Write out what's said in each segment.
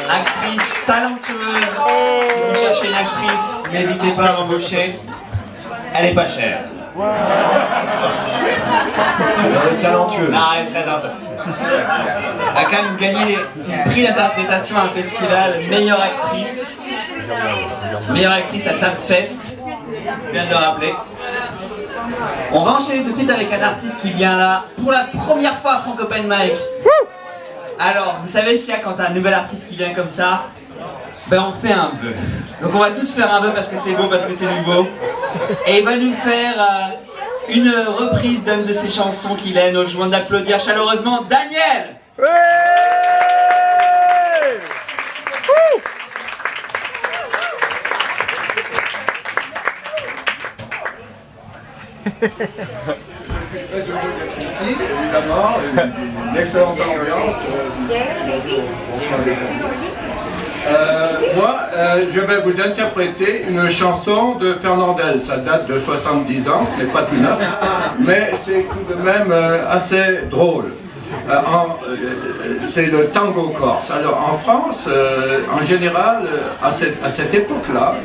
Actrice talentueuse. Si vous cherchez une actrice, n'hésitez pas à l'embaucher. Elle est pas chère. Elle est talentueuse. Non, elle est très talentueuse. Elle a quand même gagné le prix d'interprétation à un festival, meilleure actrice. Meilleure actrice à Tapfest. Je viens de le rappeler. On va enchaîner tout de suite avec un artiste qui vient là pour la première fois à Franck Open Mic. Alors, vous savez ce qu'il y a quand un nouvel artiste qui vient comme ça? Ben on fait un vœu. Donc on va tous faire un vœu parce que c'est beau, parce que c'est nouveau. Et il va nous faire une reprise d'une de ses chansons qu'il aime. Donc je vous demande d'applaudir chaleureusement Daniel. Je suis très heureux d'être ici, évidemment, une excellente ambiance. Moi, je vais vous interpréter une chanson de Fernandel. Ça date de 70 ans, ce n'est pas tout neuf, mais c'est tout de même assez drôle. C'est le tango corse. Alors en France, en général, à cette époque-là,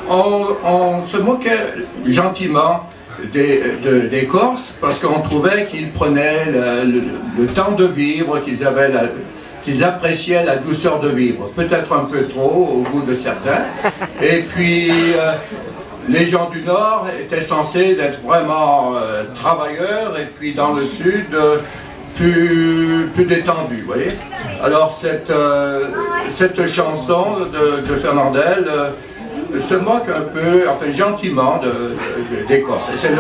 on se moquait gentiment des Corses parce qu'on trouvait qu'ils prenaient le temps de vivre, qu'ils appréciaient la douceur de vivre, peut-être un peu trop au goût de certains. Et puis les gens du Nord étaient censés être vraiment travailleurs, et puis dans le Sud plus détendus, vous voyez. Alors cette chanson de Fernandel se moque un peu, enfin gentiment, des Corses. C'est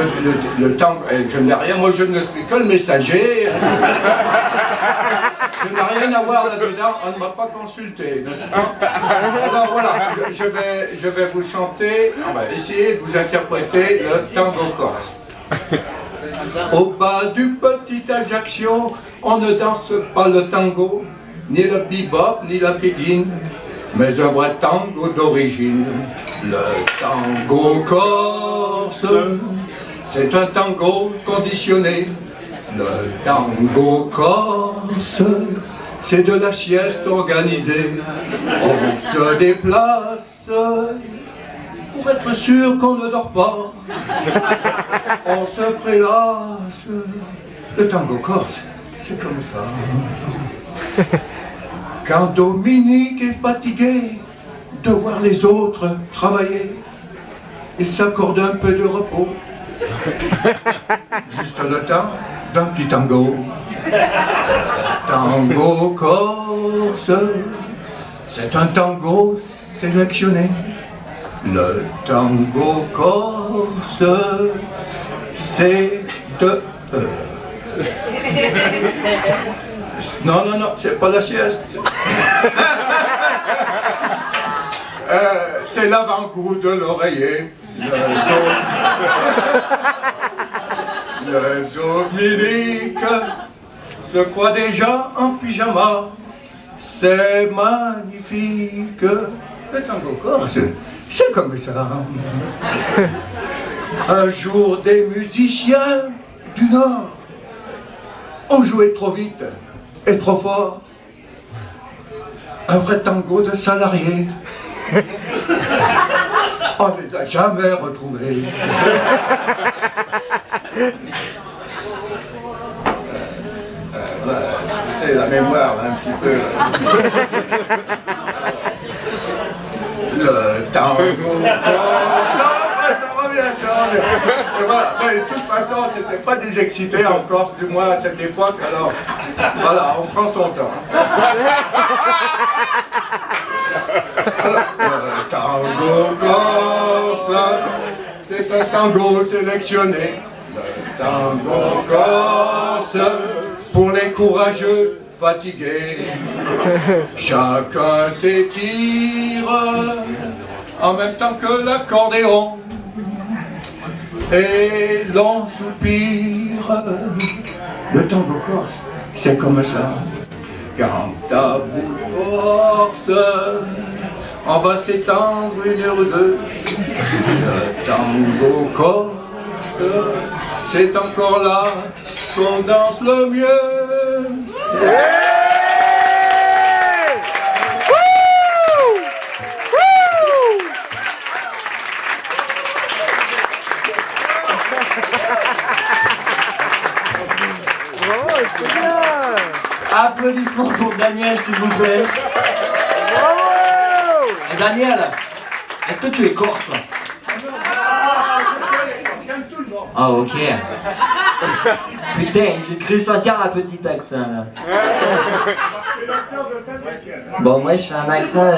le temps, je n'ai rien, moi je ne suis que le messager. Je n'ai rien à voir là-dedans, on ne m'a pas consulté, n'est-ce pas? Alors voilà, je vais vous chanter, on va essayer de vous interpréter le tango corse. Au bas du petit Ajaccio, on ne danse pas le tango, ni le bebop, ni la pédine, mais un vrai tango d'origine, le tango corse. C'est un tango conditionné, le tango corse. C'est de la sieste organisée, on se déplace pour être sûr qu'on ne dort pas. On se prélasse. Le tango corse, c'est comme ça. Quand Dominique est fatigué de voir les autres travailler, il s'accorde un peu de repos. Juste le temps d'un petit tango. Tango corse, c'est un tango sélectionné. Le tango corse, c'est de... Non, c'est pas la sieste. C'est l'avant-goût de l'oreiller. Le Dominique se croit déjà en pyjama. C'est magnifique. Le tango corse, c'est comme ça. Un jour, des musiciens du Nord ont joué trop vite et trop fort. Un vrai tango de salariés. On ne les a jamais retrouvés. C'est la mémoire un petit peu. Le tango. Ça revient. Et voilà. Mais de toute façon, c'était pas des excités en Corse, du moins à cette époque. Alors, voilà, on prend son temps. Alors, le tango corse, c'est un tango sélectionné. Le tango corse, pour les courageux fatigués. Chacun s'étire en même temps que l'accordéon. Et l'on soupire. Le tango corse, c'est comme ça. Quand à bout de force, on va s'étendre 1 heure ou 2. Le tango corse, c'est encore là qu'on danse le mieux. applaudissements pour Daniel, s'il vous plaît. Et Daniel, est-ce que tu es corse? Ah, ok. Putain, j'ai cru sentir un petit accent là. Bon, moi je fais un accent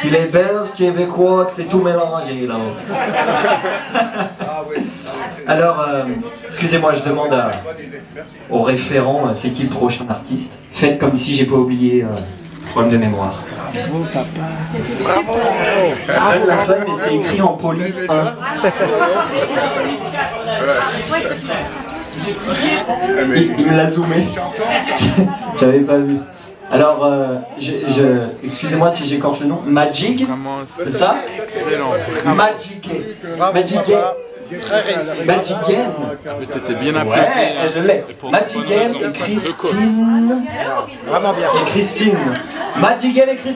qu'il est belge, québécois, que c'est tout mélangé là. Alors, excusez-moi, je demande au référent, c'est qui le prochain artiste? Faites comme si j'ai pas oublié problème de mémoire. Bravo! Bravo la fun, mais c'est écrit en police 1. Il me l'a zoomé. J'avais pas vu. Alors, excusez-moi si j'écorche le nom. Magic, c'est ça? Excellent. Magic. Magic. Très réussi. Magic Game. T'étais bien apprêté. Ouais, je l'ai. Magic Game et Christine. Vraiment bien fait. Et Christine. Magic Game et Christine.